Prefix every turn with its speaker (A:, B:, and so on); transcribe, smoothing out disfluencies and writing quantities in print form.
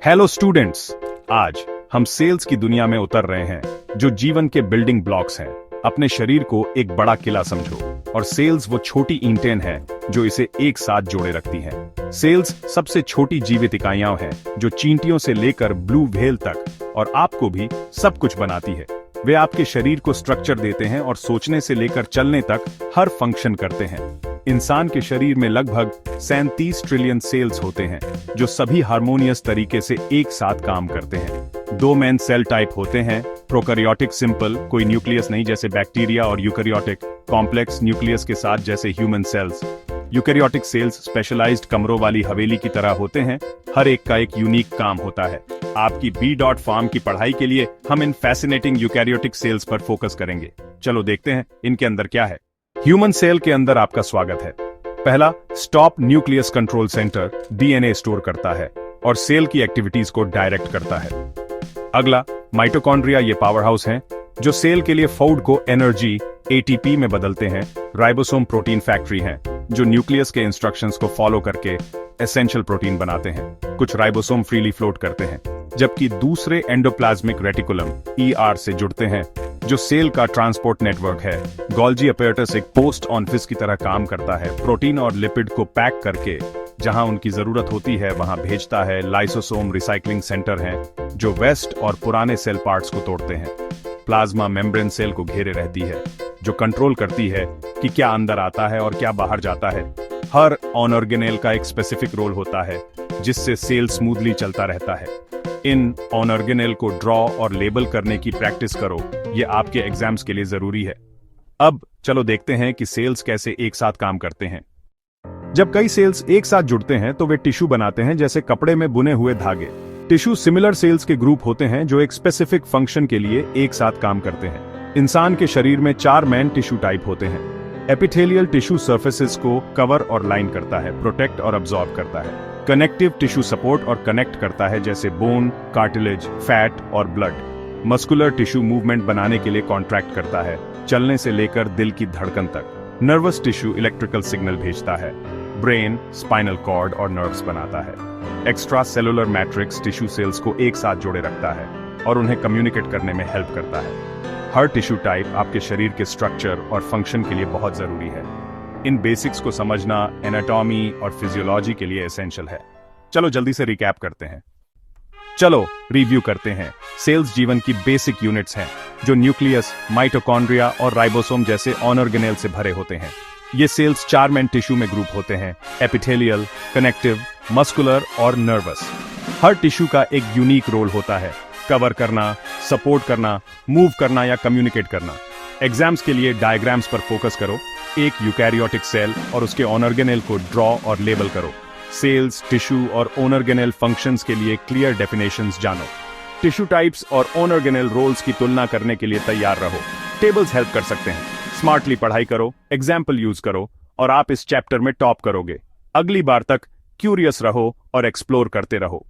A: Hello students, आज हम sales की दुनिया में उतर रहे हैं जो जीवन के बिल्डिंग ब्लॉक्स हैं। अपने शरीर को एक बड़ा किला समझो और सेल्स वो छोटी ईंटें हैं जो इसे एक साथ जोड़े रखती हैं। सेल्स सबसे छोटी जीवित इकाइयां हैं जो चींटियों से लेकर ब्लू व्हेल तक और आपको भी सब कुछ बनाती है। वे आपके शरीर को स्ट्रक्चर देते हैं और सोचने से लेकर चलने तक हर फंक्शन करते हैं। इंसान के शरीर में लगभग 37 ट्रिलियन सेल्स होते हैं जो सभी हार्मोनियस तरीके से एक साथ काम करते हैं। दो मेन सेल टाइप होते हैं, प्रोकैरियोटिक सिंपल, कोई न्यूक्लियस नहीं जैसे बैक्टीरिया, और यूकैरियोटिक कॉम्प्लेक्स न्यूक्लियस के साथ जैसे human cells. Eukaryotic cells specialized कमरों वाली हवेली की तरह होते हैं, हर एक का एक यूनिक काम होता है। आपकी B.Pharm की पढ़ाई के लिए हम इन फैसिनेटिंग यूकैरियोटिक सेल्स पर फोकस करेंगे। चलो देखते हैं इनके अंदर क्या है। ह्यूमन सेल के अंदर आपका स्वागत है। पहला, stop nucleus control centre DNA store करता है और सेल की एक्टिविटीज को डायरेक्ट करता है। अगला, माइटोकॉन्ड्रिया, ये पावर हाउस हैं जो सेल के लिए फूड को एनर्जी ATP में बदलते हैं। राइबोसोम प्रोटीन फैक्ट्री हैं जो न्यूक्लियस के इंस्ट्रक्शंस को फॉलो करके एसेंशियल प्रोटीन बनाते हैं। कुछ राइबोसोम फ्रीली फ्लोट करते हैं, जबकि दूसरे एंडोप्लाज्मिक रेटिकुलम ER से जुड़ते हैं जो सेल का ट्रांसपोर्ट नेटवर्क है। गोल्जी अपैरेटस एक पोस्ट ऑफिस की तरह काम करता है, प्रोटीन और लिपिड को पैक करके जहां उनकी जरूरत होती है वहां भेजता है। लाइसोसोम रिसाइकलिंग सेंटर हैं जो वेस्ट और पुराने सेल पार्ट्स को तोड़ते हैं। प्लाज्मा मेम्ब्रेन सेल को घेरे रहती है जो कंट्रोल करती है कि क्या अंदर आता है और क्या बाहर जाता है। हर ऑर्गेनेल का एक स्पेसिफिक रोल होता है जिससे सेल स्मूथली चलता रहता है। इन ऑर्गेनेल को ड्रॉ और लेबल करने की प्रैक्टिस करो, ये आपके एग्जाम्स के लिए जरूरी है। अब चलो देखते हैं कि सेल्स कैसे एक साथ काम करते हैं। जब कई सेल्स एक साथ जुड़ते हैं तो वे टिश्यू बनाते हैं, जैसे कपड़े में बुने हुए धागे। टिश्यू सिमिलर सेल्स के ग्रुप होते हैं जो एक स्पेसिफिक फंक्शन के लिए एक साथ काम करते हैं। इंसान के शरीर में 4 मेन टिश्यू टाइप होते हैं। एपिथेलियल टिश्यू सरफेसेस को कवर और लाइन करता है, प्रोटेक्ट और अब्सॉर्ब करता है। कनेक्टिव टिश्यू सपोर्ट और कनेक्ट करता है, जैसे बोन, कार्टिलेज, फैट और ब्लड। मस्कुलर टिश्यू मूवमेंट बनाने के लिए कॉन्ट्रैक्ट करता है, चलने से लेकर दिल की धड़कन तक। नर्वस टिश्यू इलेक्ट्रिकल सिग्नल भेजता है। ब्रेन, स्पाइनल कॉर्ड और नर्व्स बनाता है। Extra cellular matrix tissue cells को एक साथ जोड़े रखता है और उन्हें कम्युनिकेट करने में हेल्प करता है। हर टिश्यू टाइप आपके शरीर के स्ट्रक्चर और फंक्शन के लिए बहुत जरूरी है। इन बेसिक्स को समझना एनाटॉमी और फिजियोलॉजी के लिए एसेंशियल है। चलो जल्दी से रिकैप करते हैं। चलो रिव्यू करते हैं। सेल्स जीवन की बेसिक यूनिट्स हैं जो न्यूक्लियस, माइटोकॉन्ड्रिया और राइबोसोम जैसे ऑर्गेनेल से भरे होते हैं। ये सेल्स 4 मेन टिश्यू में ग्रुप होते हैं, एपिथेलियल, कनेक्टिव, मस्कुलर और नर्वस। हर टिश्यू का एक यूनिक रोल होता है, कवर करना, सपोर्ट करना, मूव करना या कम्युनिकेट करना। एग्जाम्स के लिए डायग्राम्स पर फोकस करो। एक यूकैरियोटिक सेल और उसके ऑर्गेनेल को ड्रॉ और लेबल करो। सेल्स, टिश्यू और ऑर्गेनेल फंक्शंस के लिए क्लियर डेफिनेशंस जानो। टिश्यू टाइप्स और ऑर्गेनेल रोल्स की तुलना करने के लिए तैयार रहो। टेबल्स हेल्प कर सकते हैं। स्मार्टली पढ़ाई करो, एग्जाम्पल यूज करो और आप इस चैप्टर में टॉप करोगे। अगली बार तक क्यूरियस रहो और एक्सप्लोर करते रहो।